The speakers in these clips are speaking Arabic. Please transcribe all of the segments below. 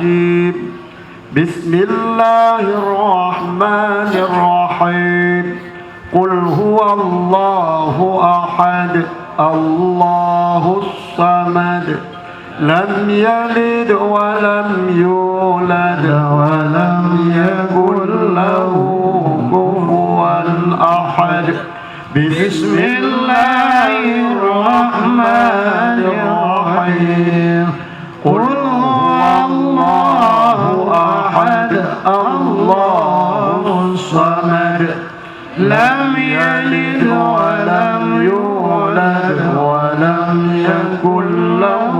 الرجيم بسم الله الرحمن الرحيم قل هو الله أحد الله الصمد لم يلد ولم يولد ولم يكن له كفوا أحد بسم الله الرحمن الرحيم قل هو الله أحد الله الصمد لم يلد ولم يولد ولم يكن له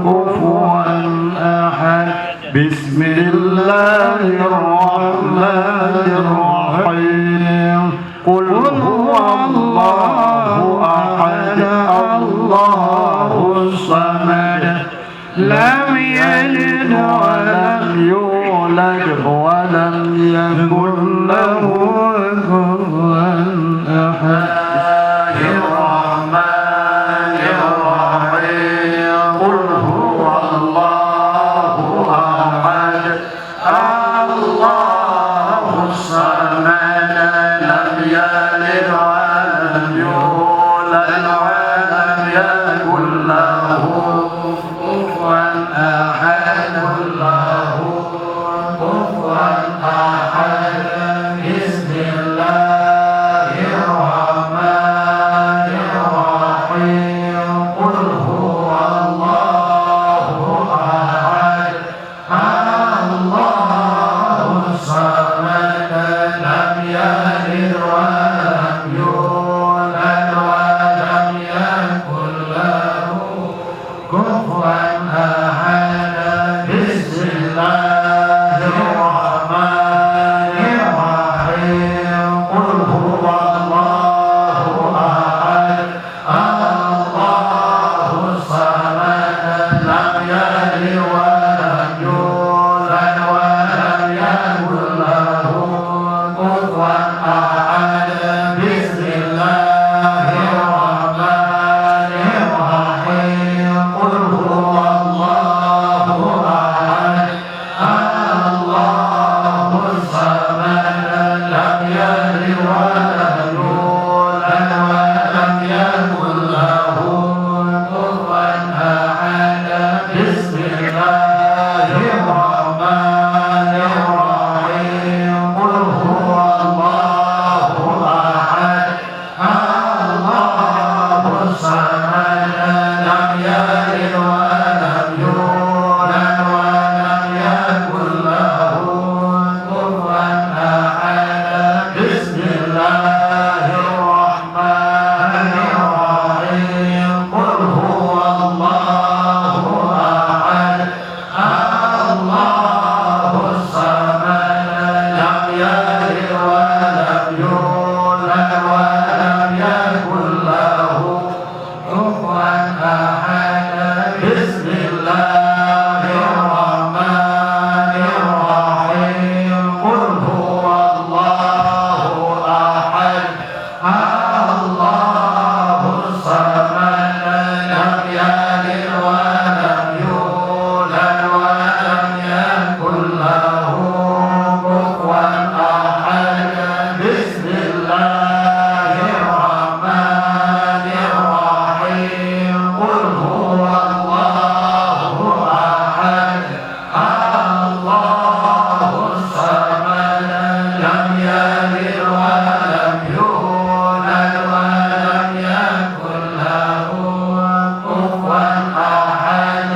كفوا أحد بسم الله الرحمن الرحيم قل هو الله أحد الله الصمد لم يلد ولم يولد ولم يكن له كفوا أحد الرحمن الرحيم قل هو الله أحد الله الصمد لم يلد ولم يولد ولم يكن له كفوا أحد الله كفوا أحد بسم الله الرحمن الرحيم قل هو الله أحد الله الصمد لم يلد ولم يولد ولم يكن له كفوا أحد بسم الله الرحمن الرحيم قل هو الله أحد الله الصمد لم يلد ولم يولد ولم يكن له كفوا أحد بسم الله الرحمن الرحيم قل هو الله أحد الله الصمد لم يلد ولم يولد ولم يكن له كفوا أحد بسم الله الرحمن الرحيم قل هو الله أحد الله الصمد لم يلد ولم يولد ولم يكن له كفوا أحد بسم الله الرحمن الرحيم قل هو الله أحد الله الصمد لم يلد ولم يولد ولم يكن له كفوا أحد بسم الله الرحمن الرحيم قل هو الله أحد الله الصمد لم يلد ولم يولد ولم يكن له كفوا أحد بسم الله الرحمن الرحيم قل هو الله أحد الله الصمد لم يلد ولم يولد ولم يكن له كفوا أحد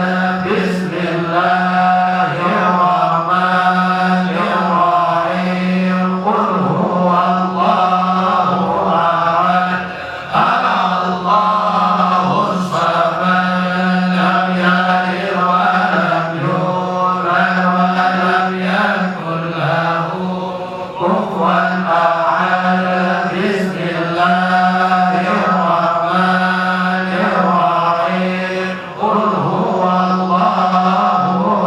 بسم الله الرحمن الرحيم قل هو الله أحد الله الصمد لم يلد ولم يولد ولم يكن له كفوا أحد بسم الله الرحمن الرحيم قل هو الله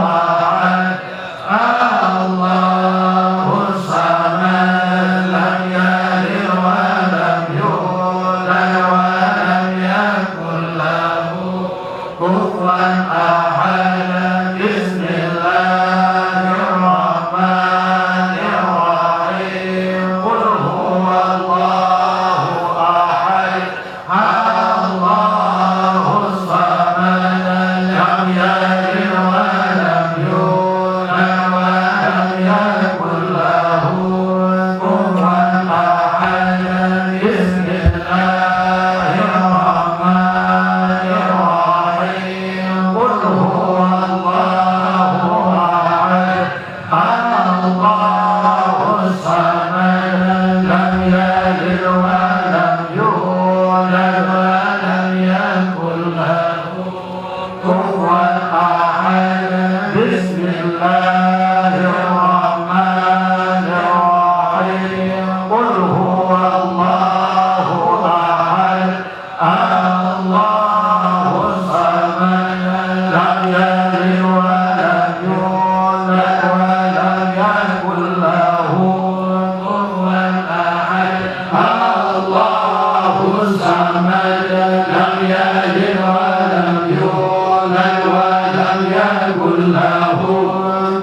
أحد الله الصمد لم يلد ولم يولد ولم يكن له كفوا أحد بسم الله كفوا أحد بسم الله الرحمن الرحيم قل هو الله أحد الله الصمد لم يلد ولم يولد ولم يكن له كفوا أحد الله الصمد لم يلد ولم يولد ولم يكن له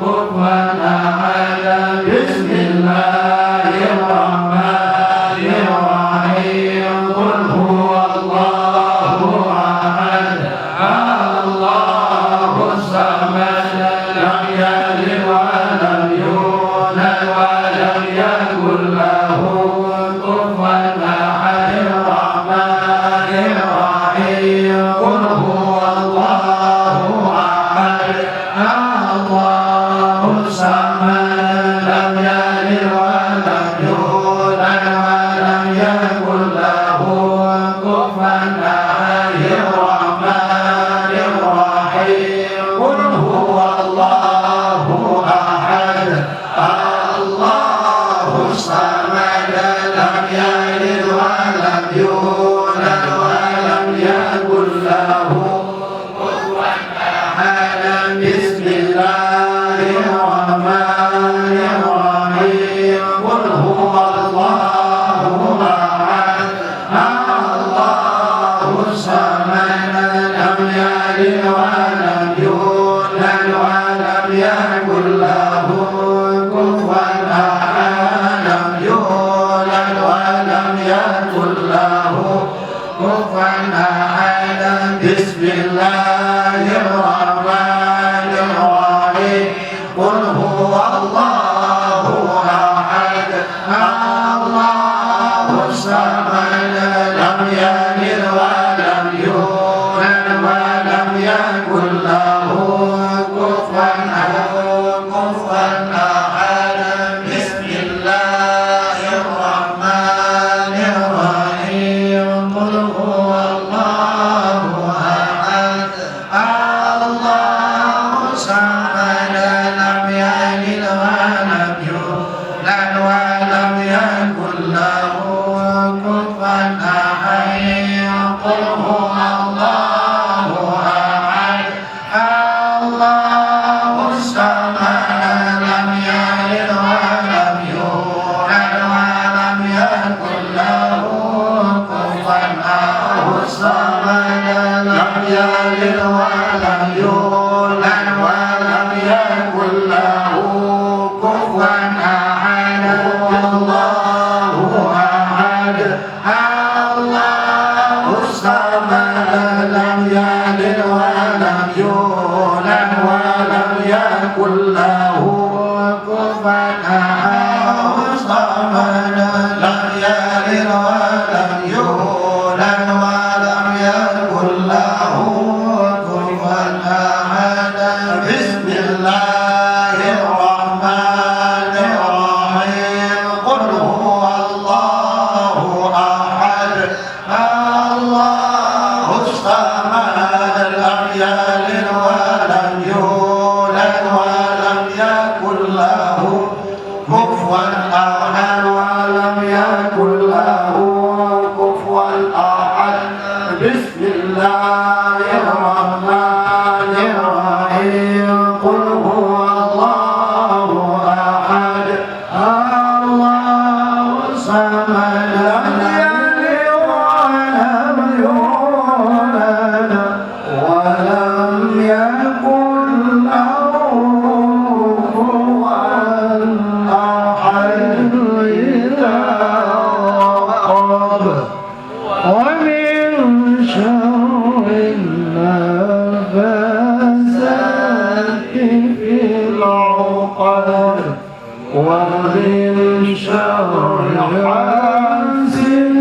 كفوا أحد بسم الله الرحمن الرحيم قل هو الله أحد الله الصمد لم يلد ولم يولد ولم يكن له كفوا أحد الرحمن الرحيم قل هو الله أحد الله الصمد لم يلد ولم يولد ولم يكن له كفوا أحد الرحمن الرحيم قل هو الله أحد الله الصمد لم يلد ولم يولد ولم يكن له كفوا أحد بسم الله الرحمن الرحيم قل هو الله أحد الله الصمد لم يلد ولم يولد ولم يكن له كفوا أحد لم يولد ولم يكن له كفوا أحد بسم الله الرحمن الرحيم قل هو الله أحد الله الصمد لم يلد ولم يولد ولم يكن له كفوا أحد بسم الله الرحمن الرحيم قل هو الله أحد الله الصمد لم يلد ولم يولد ولم يكن له كفوا أحد قل هو الله أحد الله الصمد لم يلد ولم يولد ولم يكن له كفوا أحد الصمد لم يلد ولم يولد ولم يكن له كفوا أحد الله أحد الله الصمد لم يلد ولم يولد ولم يكن له كفوا أحد الصمد لم يلد ولم يولد ولم يكن له كفوا أحد بسم الله الرحمن الرحيم قل هو الله أحد الله الصمد لم يلد ولم يولد ولم يكن له كفوا أحد ولم يكن له كفوا أحد بسم الله الرحمن الرحيم قل هو الله أحد الله الصمد لم يلد ولم يولد ولم يكن له كفوا أحد إذا وقب ومن شر النفاثات في العقد ومن شر حاسد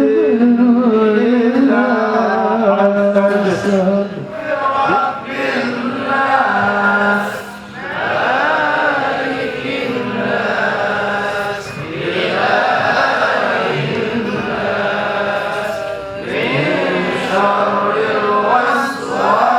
إذا حسد رب الناس مالك الناس إله الناس من شر الوسواس